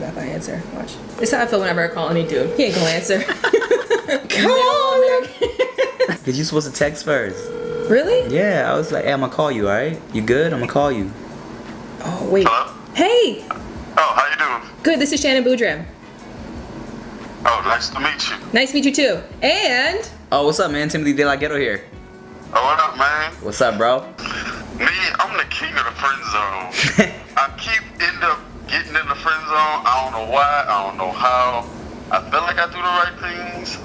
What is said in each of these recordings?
back if I answer. Watch. This is how I feel whenever I call any dude. He ain't gonna answer. Come on. Cause you supposed to text first. Really? Yeah, I was like, hey, I'm gonna call you, alright? You good? I'm gonna call you. Oh, wait. Hello? Hey! Oh, how you doing? Good, this is Shannon Boudram. Oh, nice to meet you. Nice to meet you too. And... Oh, what's up, man? Timothy Delaghetto here. Oh, what up, man? What's up, bro? Me, I'm the king of the friend zone. I end up getting in the friend zone. I don't know why. I don't know how. I feel like I do the right things,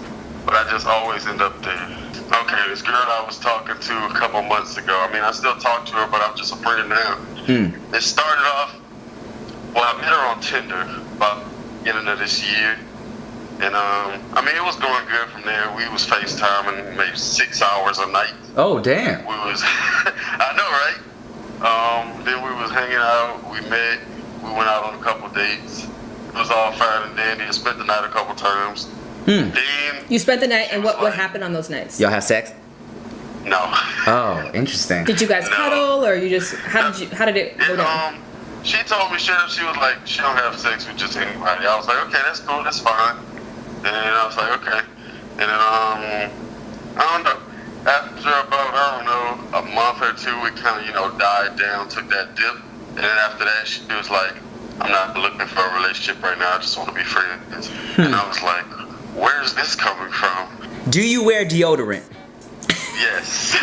but I just always end up there. Okay, this girl I was talking to a couple months ago. I mean, I still talk to her, but I'm just a friend now. It started off, well, I met her on Tinder about beginning of this year. And, I mean, it was going good from there. We was FaceTiming maybe 6 hours a night. Oh, damn. We was, I know, right? Then we was hanging out. We met. We went out on a couple dates. It was all fine and dandy. I spent the night a couple times. Then You spent the night, and what happened on those nights? Y'all have sex? no. Oh, interesting. Did you guys No. cuddle, or you just... How did it go down? She told me she was like, she don't have sex with just anybody. I was like, okay, that's cool, that's fine. And I was like, okay. And then, I don't know. After about, I don't know, a month or two, we kind of, died down, took that dip. And then after that, she was like, I'm not looking for a relationship right now. I just want to be friends. And I was like, where's this coming from? Do you wear deodorant? Yes.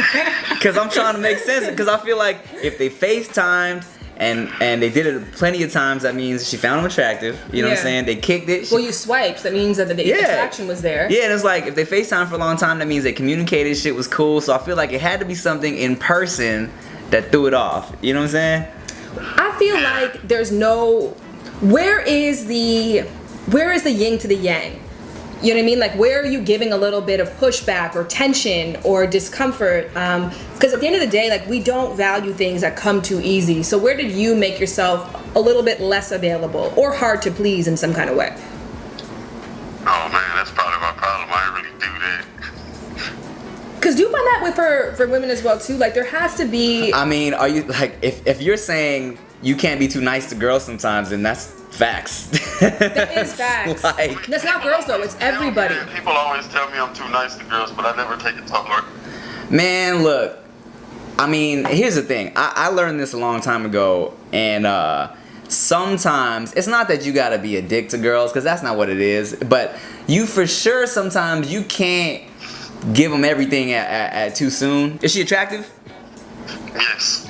Because I'm trying to make sense. Because I feel like if they FaceTimed and they did it plenty of times, that means she found him attractive. You know what I'm saying? They kicked it. Well, you swiped. That means that the attraction was there. Yeah, and it's like if they FaceTime for a long time, that means they communicated. Shit was cool. So I feel like it had to be something in person that threw it off. You know what I'm saying? I feel like there's no... Where is the yin to the yang? You know what I mean? Like, where are you giving a little bit of pushback or tension or discomfort? Because at the end of the day, like, we don't value things that come too easy. So where did you make yourself a little bit less available or hard to please in some kind of way? Oh, man, that's probably my problem. I didn't really do that. Because do you find that with for women as well, too? Like, there has to be... I mean, are you, like, if you're saying you can't be too nice to girls sometimes, then that's facts. That is facts. Like, That's not girls, though. It's everybody. People always tell me I'm too nice to girls, but I never take it to heart. man, look, I mean, here's the thing. I learned this a long time ago, and sometimes it's not that you gotta be a dick to girls, because that's not what it is, but you for sure sometimes you can't give them everything at too soon. Is she attractive? Yes.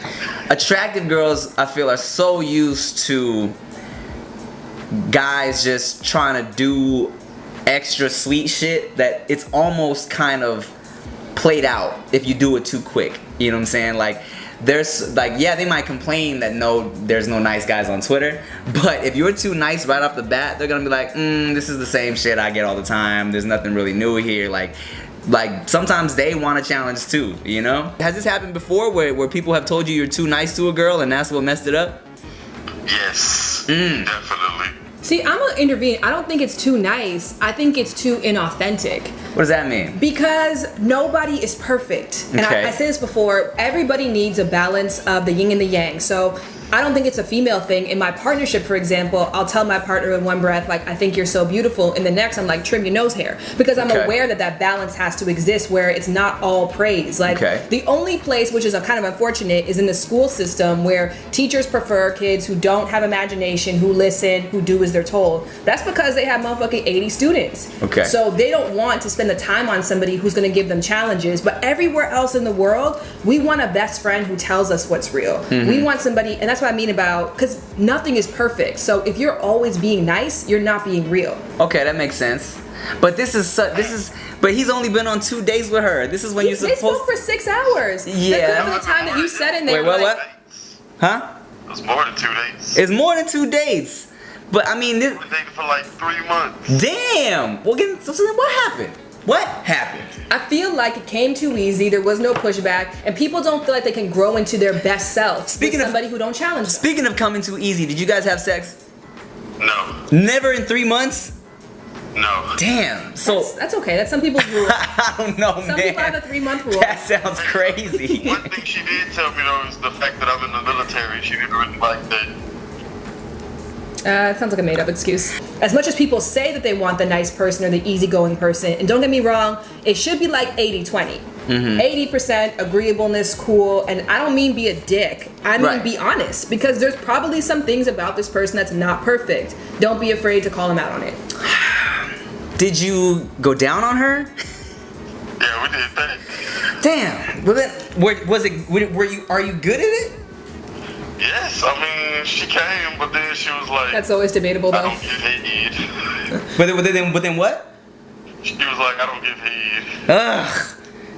Attractive girls, I feel, are so used to guys just trying to do extra sweet shit that it's almost kind of played out if you do it too quick. You know what I'm saying? Like, there's like, yeah, they might complain that there's no nice guys on Twitter, but if you're too nice right off the bat, they're gonna be like, this is the same shit I get all the time. There's nothing really new here. Like sometimes they want a challenge too, you know? Has this happened before where people have told you you're too nice to a girl and that's what messed it up? Yes. Definitely. See, I'm gonna intervene. I don't think it's too nice. I think it's too inauthentic. What does that mean? Because nobody is perfect. And Okay. I said this before, everybody needs a balance of the yin and the yang. So I don't think it's a female thing. In my partnership, for example, I'll tell my partner in one breath, like, I think you're so beautiful. In the next, I'm like, trim your nose hair. Because I'm Okay. aware that balance has to exist where it's not all praise. Like, the only place, which is a kind of unfortunate, is in the school system where teachers prefer kids who don't have imagination, who listen, who do as they're told. That's because they have motherfucking 80 students. Okay. So they don't want to spend the time on somebody who's going to give them challenges. But everywhere else in the world, we want a best friend who tells us what's real. We want somebody, and that's what I mean about, because nothing is perfect. So if you're always being nice, you're not being real. Okay, that makes sense. But but he's only been on 2 days with her. This is when you're supposed. They spoke for 6 hours. Yeah. That's for the time that you sat in there. Wait, what? like, Huh? It was more than 2 days. It's more than 2 days. But I mean, this. We dated for like 3 months. Damn. Well, so then what happened? What happened? I feel like it came too easy. There was no pushback, and people don't feel like they can grow into their best self. Speaking with of- somebody who don't challenge them. Speaking of coming too easy, did you guys have sex? No. Never in 3 months? No. Damn. So That's okay. That's some people's rule. I don't know, Some people have man. a 3-month rule. That sounds crazy. One thing she did tell me though is the fact that I'm in the military. She didn't really like that. It sounds like a made-up excuse. As much as people say that they want the nice person or the easygoing person, and don't get me wrong, it should be like 80-20. 80% agreeableness, cool, and I don't mean be a dick. I mean be honest, because there's probably some things about this person that's not perfect. Don't be afraid to call them out on it. Did you go down on her? Yeah, we did that. Damn. Well, then, are you good at it? Yes, I mean, she came, but then she was like, That's always debatable, I though. don't give head. But then what? She was like, I don't give head. Ugh.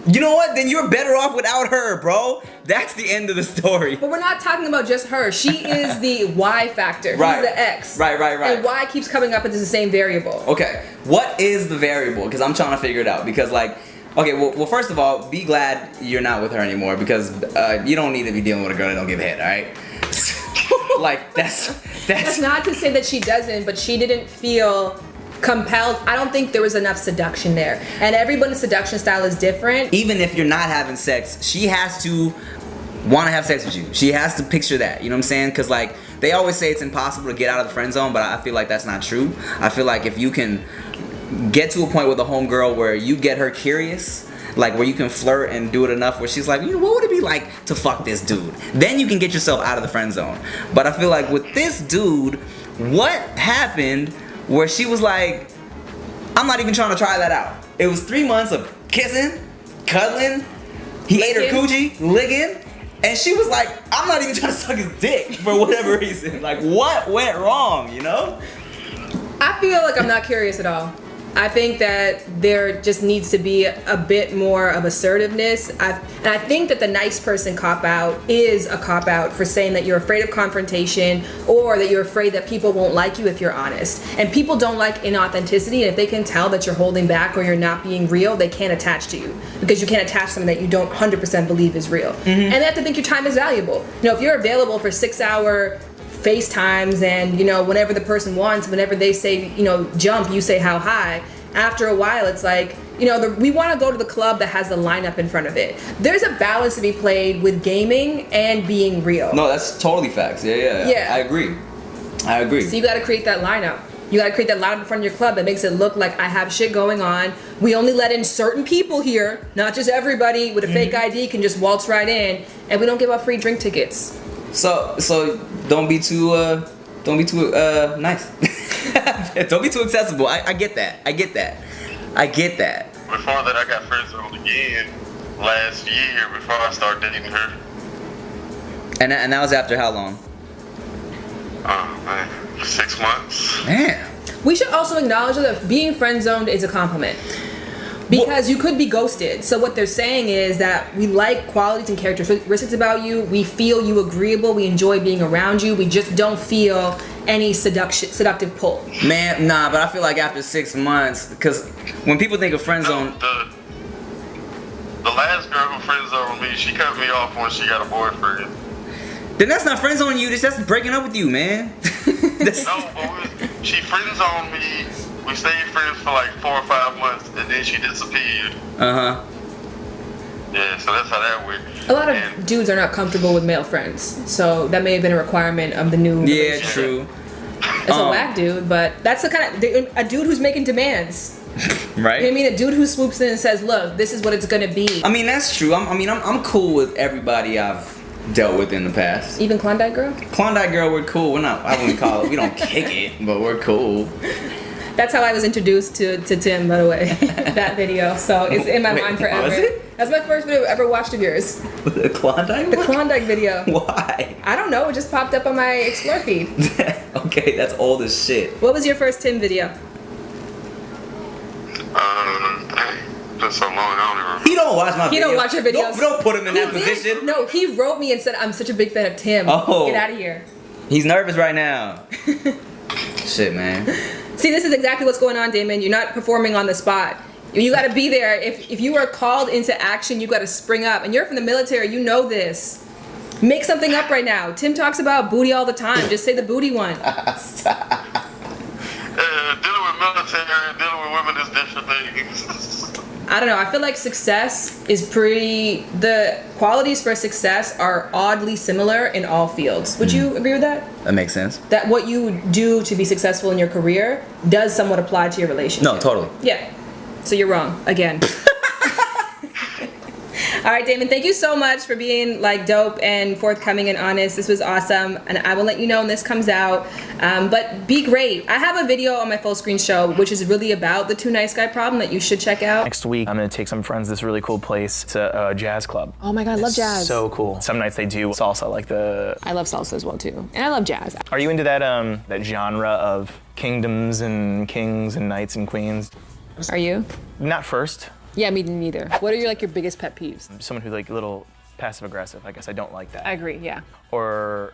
You know what? Then you're better off without her, bro. That's the end of the story. But we're not talking about just her. She is the Y factor. He's Right. the X. Right. And Y keeps coming up as the same variable. Okay. What is the variable? Because I'm trying to figure it out. Because like, okay, well, first of all, be glad you're not with her anymore because you don't need to be dealing with a girl that don't give head, all right? Like That's not to say that she doesn't, but she didn't feel compelled. I don't think there was enough seduction there. And everybody's seduction style is different. even if you're not having sex, she has to want to have sex with you. She has to picture that. You know what I'm saying? Because like they always say it's impossible to get out of the friend zone, but I feel like that's not true. I feel like if you can get to a point with a homegirl where you get her curious, like where you can flirt and do it enough where she's like, you know, what would it be like to fuck this dude? Then you can get yourself out of the friend zone. But I feel like with this dude, what happened where she was like, I'm not even trying to try that out. It was 3 months of kissing, cuddling, he ate her coochie, licking, and she was like, I'm not even trying to suck his dick for whatever reason. Like, what went wrong, you know? I feel like I'm not curious at all. I think that there just needs to be a bit more of assertiveness. And I think that the nice person cop-out is a cop-out for saying that you're afraid of confrontation or that you're afraid that people won't like you if you're honest. And people don't like inauthenticity, and if they can tell that you're holding back or you're not being real, they can't attach to you because you can't attach something that you don't 100% believe is real. And they have to think your time is valuable. You know, if you're available for 6-hour FaceTimes and, you know, whenever the person wants, whenever they say, you know, jump, you say how high. After a while, it's like, you know, we want to go to the club that has the lineup in front of it. There's a balance to be played with gaming and being real. No, that's totally facts. Yeah. I agree. So you got to create that lineup. You got to create that lineup in front of your club that makes it look like I have shit going on. We only let in certain people here, not just everybody with a fake ID can just waltz right in, and we don't give out free drink tickets. So don't be too nice. Don't be too accessible. I get that. Before that, I got friend zoned again last year before I started dating her. And that was after how long? Oh, man. 6 months. Man. We should also acknowledge that being friend zoned is a compliment. Because you could be ghosted. So what they're saying is that we like qualities and characteristics about you. We feel you agreeable. We enjoy being around you. We just don't feel any seductive pull. Man, nah, but I feel like after 6 months, because when people think of friend zone, The last girl who friend zoned me, she cut me off when she got a boyfriend. then that's not friend zoning you. That's breaking up with you, man. No, but she friend zoned me. We stayed friends for like 4 or 5 months, and then she disappeared. Uh-huh. Yeah, so that's how that went. A lot of dudes are not comfortable with male friends. So that may have been a requirement of the new Yeah, relationship. true. It's a whack dude, but that's the kind of a dude who's making demands. Right? You know what I mean? A dude who swoops in and says, "Look, this is what it's gonna be." I mean, that's true. I'm cool with everybody I've dealt with in the past. Even Klondike girl. Klondike girl, we're cool. We're not. I wouldn't call it. We don't kick it, but we're cool. That's how I was introduced to Tim, by the way. That video, so it's in my mind forever. Was it? That's my first video I ever watched of yours. The Klondike? The Klondike video. Why? I don't know. It just popped up on my Explore feed. Okay, that's old as shit. What was your first Tim video? Been so long, I don't even remember. He don't watch my videos. He don't watch your videos. Don't put him in that He did. position. No, he wrote me and said, "I'm such a big fan of Tim. Oh. Get out of here." He's nervous right now. Shit, man. See, this is exactly what's going on, Damon. You're not performing on the spot. You got to be there. If you are called into action, you got to spring up. And you're from the military. You know this. Make something up right now. Tim talks about booty all the time. Just say the booty one. Dealing with military and dealing with women is different things. I don't know. I feel like success the qualities for success are oddly similar in all fields. Would you agree with that? That makes sense. That what you do to be successful in your career does somewhat apply to your relationship. No, totally. Yeah. So you're wrong again. All right, Damon, thank you so much for being like dope and forthcoming and honest. This was awesome, and I will let you know when this comes out. But be great. I have a video on my full screen show, which is really about the Too Nice Guy problem that you should check out. Next week, I'm gonna take some friends to this really cool place. It's a jazz club. Oh my God, I love jazz. So cool. Some nights they do salsa, like I love salsa as well too, and I love jazz. Are you into that that genre of kingdoms and kings and knights and queens? Are you? Not first. Yeah, me neither. What are your biggest pet peeves? Someone who's like a little passive aggressive. I guess I don't like that. I agree. Yeah. Or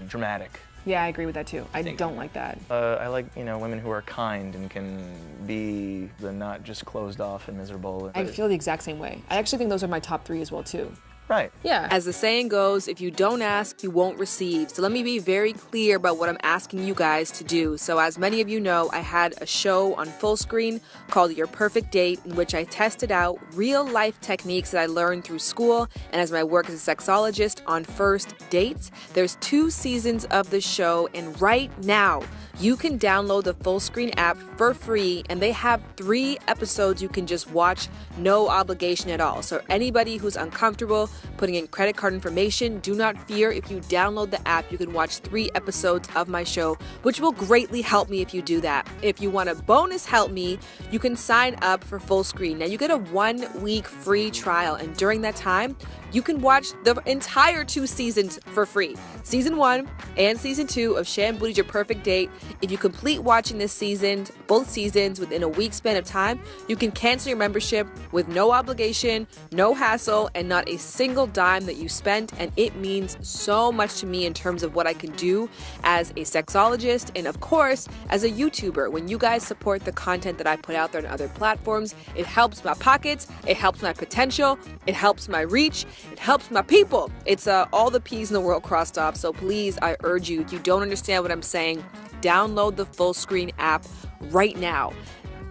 dramatic. Yeah, I agree with that too. I don't like that. I like women who are kind and can be not just closed off and miserable. I feel the exact same way. I actually think those are my top 3 as well too. Right. Yeah. As the saying goes, if you don't ask, you won't receive. So let me be very clear about what I'm asking you guys to do. So as many of you know, I had a show on Full Screen called Your Perfect Date, in which I tested out real life techniques that I learned through school and as my work as a sexologist on first dates. There's 2 seasons of the show, and right now, you can download the Full Screen app for free, and they have 3 episodes you can just watch, no obligation at all. So anybody who's uncomfortable putting in credit card information, do not fear. If you download the app, you can watch 3 episodes of my show, which will greatly help me if you do that. If you want to bonus help me, you can sign up for Full Screen. Now you get a 1-week free trial, and during that time, you can watch the entire 2 seasons for free. Season 1 and Season 2 of Sham Booty's Your Perfect Date. If you complete watching this season, both seasons, within a week span of time, you can cancel your membership with no obligation, no hassle, and not a single dime that you spent. And it means so much to me in terms of what I can do as a sexologist and, of course, as a YouTuber. When you guys support the content that I put out there on other platforms, it helps my pockets, it helps my potential, it helps my reach, it helps my people. It's all the P's in the world crossed off. So please, I urge you, if you don't understand what I'm saying, download the Full Screen app right now.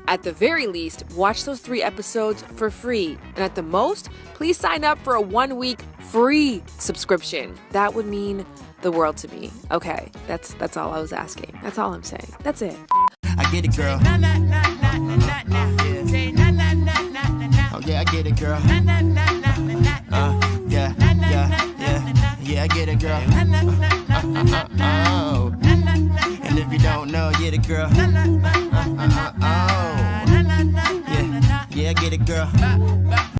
At the very least, watch those 3 episodes for free. And at the most, please sign up for a 1-week free subscription. That would mean the world to me. Okay, that's all I was asking. That's all I'm saying. That's it. I get it, girl. Oh yeah, I get it, girl. Yeah, I get it, girl. Oh. And if you don't know, get it, girl.